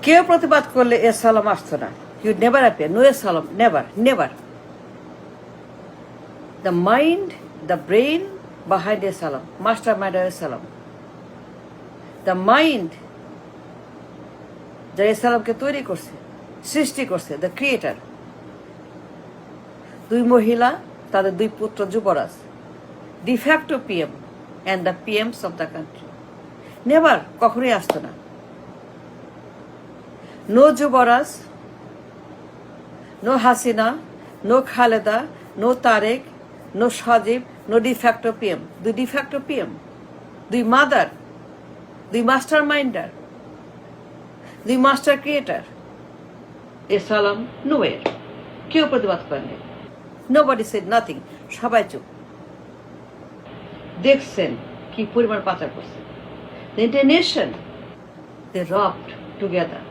কেউ প্রতিবাদ করলে এসালাম আসতো না। You never appear, no asylum, never never. The mind, the brain behind asylum, master mind asylum, the mind যা এসালামকে তৈরি করছে, সৃষ্টি করছে, দ্য ক্রিয়েটার। দুই মহিলা, তাদের দুই পুত্র যুবরাজ, de facto PM and the PMs of the country. Never, কখনোই আসতো না। নো যুবরাজ, no Hasina, no Khaleda, no Tarique, no Sajeeb, no de facto PM. দুই ডিফ্যাক্টো পিএম, দুই মাদার, দুই মাস্টার মাইন্ডার, দুই মাস্টার ক্রিয়েটার। এসালাম নোয়ের, কেউ প্রতিবাদ করেনি। নোবডি সেড নাথিং, সবাই চুপ। দেখছেন কি পরিমাণ পাচার করছে। The internation, they robbed together,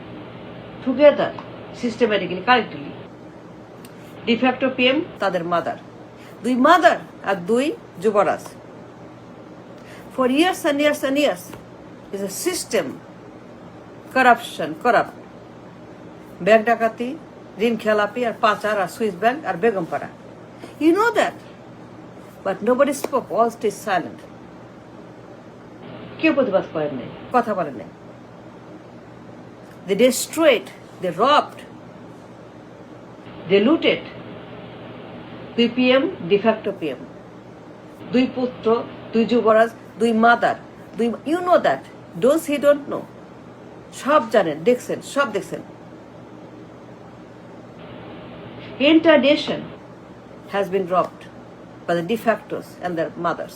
systematically, collectively. De facto PM, তাদের মাদার, দুই মাদার আর দুই যুবরাজ। For years and years and years, is a system, corruption, corrupt. Bank ডাকাতি, ঋণ খেলাপি আর পাচার আর সুইস ব্যাংক আর Begumpara. You know that, but nobody spoke, all stayed silent. কেউ প্রতিবাদ করেন নাই, কথা বলেন নাই। They destroyed, they robbed, they looted. দুই পিএম, ডিফ্যাক্টো পিএম, দুই পুত্র, দুই যুবরাজ, দুই মাদার, দুই, you know that, don't see don't know, সব জানেন, দেখছেন, সব দেখছেন। Entire nation has been robbed by the de factos and their mothers.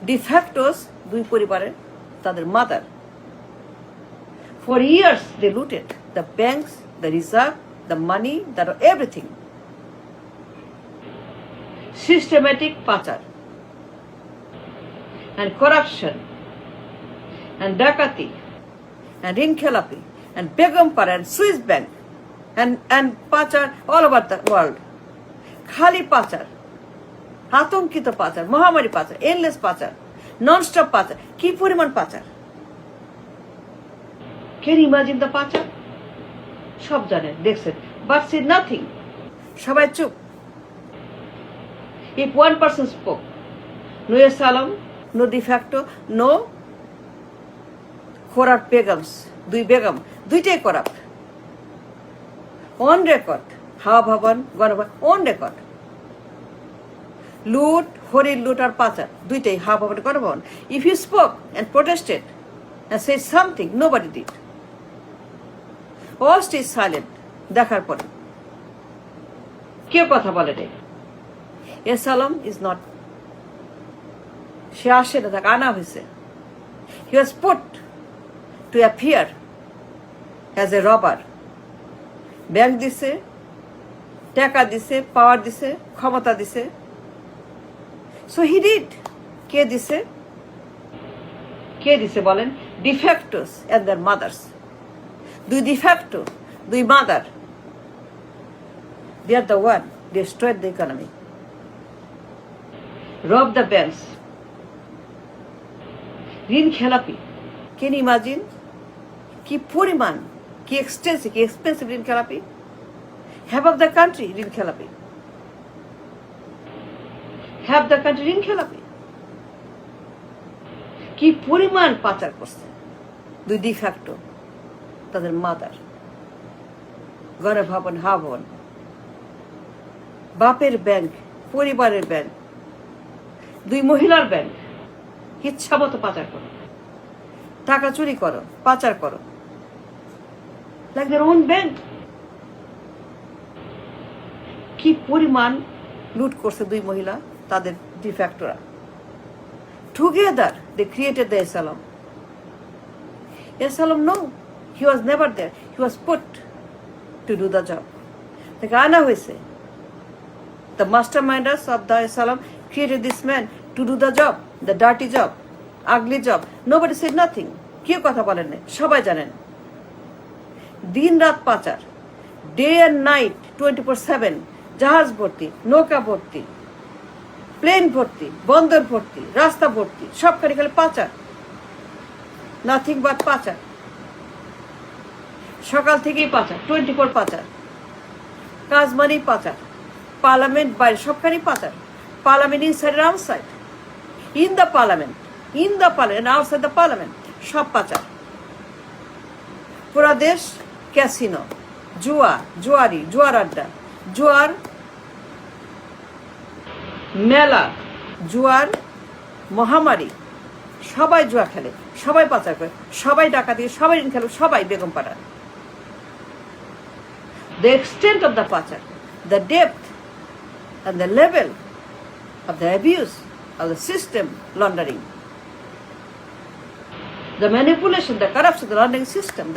De factos, দুই পরিবারের, তাদের mother. For years they looted the banks, the reserve, the money, that everything. Systematic পাচার and corruption and ডাকাতি and ঋণ খেলাপি and Begumpara and Swiss bank and পাচার all over the world. খালি পাচার, আতঙ্কিত পাচার, মহামারী পাচার, এনলেস পাচার, ননস্টপ পাচার। কি পরিমাণ পাচার! ক্যান ইমাজিন দ্য পাচার? সব জানেন, দেখছেন, বাট সি নাথিং, সবাই চুপ। If one person spoke, no asylum, no de facto, no corrupt begums, দুই বেগম, দুইটাই করাপ্ট। অন রেকর্ড, হাওয়া ভবন, গণভবন, অন রেকর্ড। লুট, হরিণ লুট আর পাচার, দুইটাই হাওয়া Bhaban, Ganabhaban. If you spoke and protested and said something, nobody did. All stayed silent, দেখার পরে কেউ কথা বলে নেই। এসালাম ইজ নট, সে আসে না, তাকে আনা হয়েছে। He was put to appear as a robber. Bank দিছে, টাকা দিছে, পাওয়ার দিছে, ক্ষমতা দিছে। So he did. কে দিছে? কে দিছে বলেন? ডিফ্যাক্টোস and their mothers. দুই ডিফ্যাক্টো, দুই mother, they are the one destroyed the economy, robbed the banks, ঋণ খেলাপি। Can you imagine? কি পরিমাণ, কি এক্সপেন্সিভ ঋণ খেলাপি। half of the country ঋণ খেলাপি, half the country ঋণ খেলাপি। কি পরিমাণ পাচার করছে দুই ডিফ্যাক্টো, তাদের মাদার, গণভবন, হাওয়া ভবন, বাপের ব্যাংক, পরিবারের ব্যাংক, দুই মহিলার ব্যাংক। ইচ্ছা মতো পাচার করো, টাকা চুরি করো, পাচার করো, লাইক দেয়ার ওন ব্যাংক। কি পরিমাণ লুট করছে দুই মহিলা, তাদের ডিফ্যাক্টরা। Together they created the asylum. Asylum no, he was never there, he was put to do the job. তাকে আনা হয়েছে। The master minders of the asylum created this man to do the job, the dirty job, ugly job. Nobody said nothing. কেউ কথা বলেন না, সবাই জানেন। দিন রাত পাচার, ডে অ্যান্ড নাইট, 24/7, জাহাজ ভর্তি, নৌকা ভর্তি, প্লেন ভর্তি, বন্দর ভর্তি, রাস্তা ভর্তি, সবখানে খালি পাচার, নাথিং বাট পাচার। সকাল থেকেই পাচার, 24 পাচার, কাজ মানেই পাচার, পার্লামেন্ট বাইরে সবখানেই পাচার, পার্লামেন্ট ইনসাইড আর outside, in the parliament outside the parliament, সব পাচার। পুরা দেশ ক্যাসিনো, জুয়ার আড্ডা, জুয়ার মেলা, জুয়ার মহামারী, সবাই জুয়া খেলে, সবাই পাচার করে, সবাই ডাকাতি, সবাই ঋণ খেলে, সবাই বেগম পাড়ার। The extent of the পাচার, the depth and the level of the abuse of the system laundering, the manipulation, the corruption, the laundering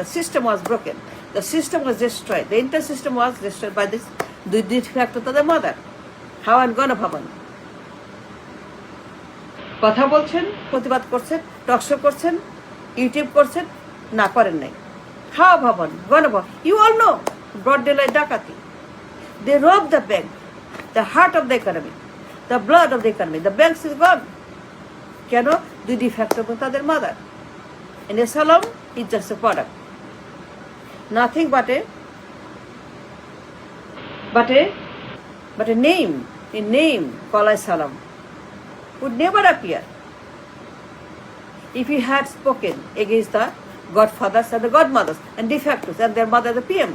the system was broken, the system was destroyed, the entire system was destroyed by this de facto to the mother. How and Ganabhaban কথা বলছেন, প্রতিবাদ করছেন, talk show করছেন, YouTube করছেন, না করেন নাই। Hawa Bhaban, Ganabhaban, you all know, broad daylight ডাকাতি, they rob the bank, the heart of the economy, the blood of the economy, the banks is gone. কেন? দুই ডিফ্যাক্টো তাদের mother. And Asylum is just a product, nothing but a name called Asylum would never appear if he had spoken against the godfathers and the godmothers and de factos and their mother the PM.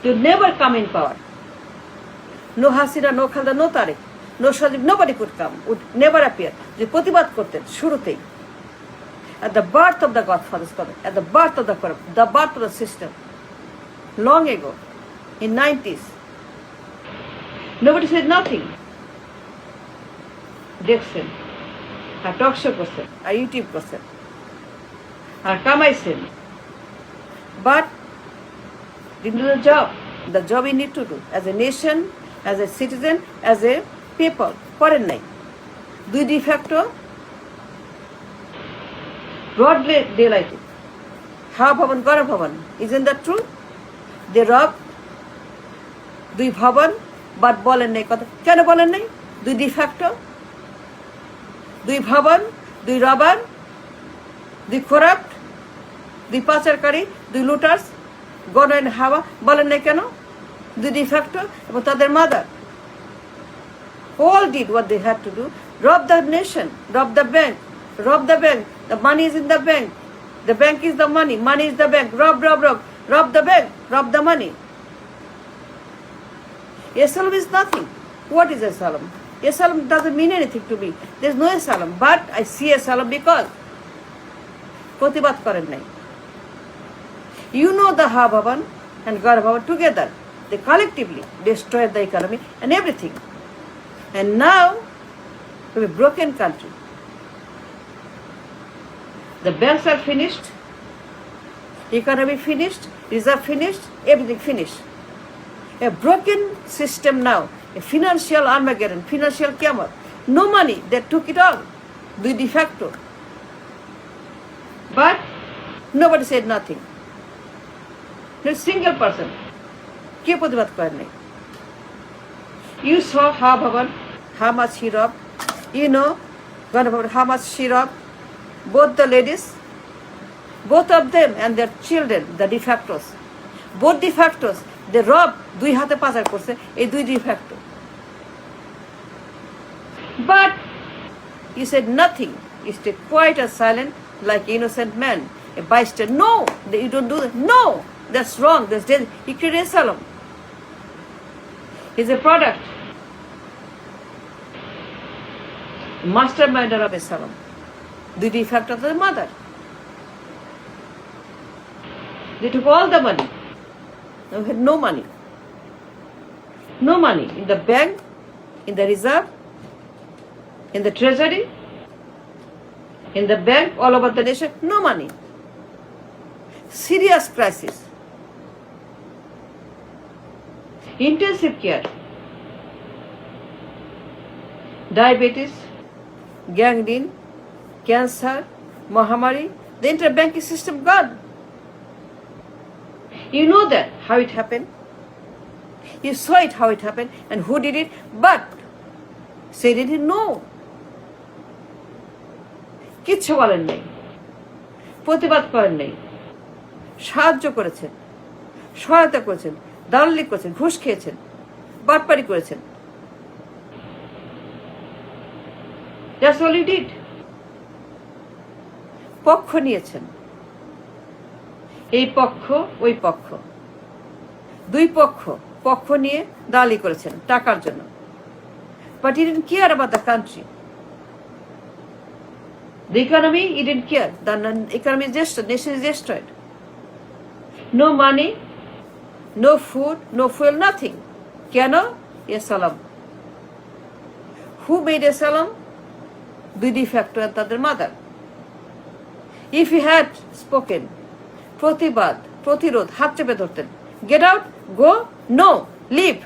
To never come in power. No Hasina, no Khalda, no Tariq, no Shajib, nobody could come, would never appear. যে প্রতিবাদ করতেন শুরুতেই, at the birth of the godfathers, at the birth of the system, long ago, in 90s. Nobody said nothing. দেখছেন, আর talk show করছেন, আর YouTube করছেন, আর কামাইছেন, but didn't do the job you need to do as a nation, as a citizen, as a people. করেন নাই। দুই de facto broad daylight, হাওয়া Bhaban, Ganabhaban, isn't that true? They rob দুই ভবন, but বলেন নাই কথা। কেন বলেন নাই? দুই ডিফ্যাক্টো, দুই ভবন, দুই রবার, দুই করাপ্ট, দুই পাচারকারী, দুই লুটার্স, গণ হাওয়া, বলেন নাই কেন? দুই ডিফ্যাক্টো এবং তাদের mother all did what they had to do, rob the nation, rob the bank, the money is in the bank is the money is the bank, rob the bank, rob the money. Asylum is nothing. What is asylum? Asylum doesn't mean anything to me. There's no asylum, but I see asylum because প্রতিবাদ করেন নাই। You know the Hawa Bhavan and Gar Bhavan together, they collectively destroyed the economy and everything. And now we have a broken country. The banks are finished, economy finished, reserve finished, everything finished. A broken system now, a financial Armageddon, financial Qiyamah. No money, they took it all, de facto. But nobody said nothing. Not a single person. কে প্রতিবাদ করেন নাই? You saw Hawa Bhavan, how much he robbed. You know, Ganabhavan, how much she robbed. Both the ladies, both of them and their children, the de factos. Both de factos, they robbed, দুই হাতে পাচার করছে, এই দুই de facto. But you said nothing. You stayed quiet and silent like innocent man, a bystander. No, you don't do that. No, that's wrong. That's dead. He created asylum. He's a product. Masterminder of asylum. The de facto of the mother. They took all the money. They had no money. No money in the bank, in the reserve, in the treasury, in the bank, all over the nation. No money. Serious crisis. Intensive care. Diabetes, gangrene, cancer, Mahamari, the entire banking system gone. You know that, how it happened. You saw it, how it happened, and who did it, but say didn't know. কিচ্ছু বলেন নাই, প্রতিবাদ করেন নাই, সাহায্য করেছেন, সহায়তা করেছেন, দালালি করেছেন, ঘুষ খেয়েছেন, বাটপারি করেছেন। That's all you did. পক্ষ নিয়েছেন, এই পক্ষ ওই পক্ষ, দুই পক্ষ নিয়ে দালালি করেছেন টাকার জন্য। But he didn't care about the country. The economy, he didn't care. The economy is destroyed, nation is destroyed. No money, no food, no fuel, nothing. কেন? Asylum. Who made asylum? Bidi factor and তাদের mother. If he had spoken, প্রতিবাদ, প্রতিরোধ, হাত চেপে ধরতেন, get out, go, no, leave,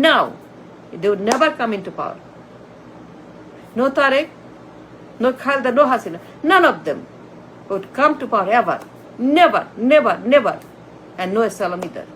now, they would never come into power. No Tariq, no Khalda, no Hasina, none of them would come to power ever. Never, never, never. And no asylum either.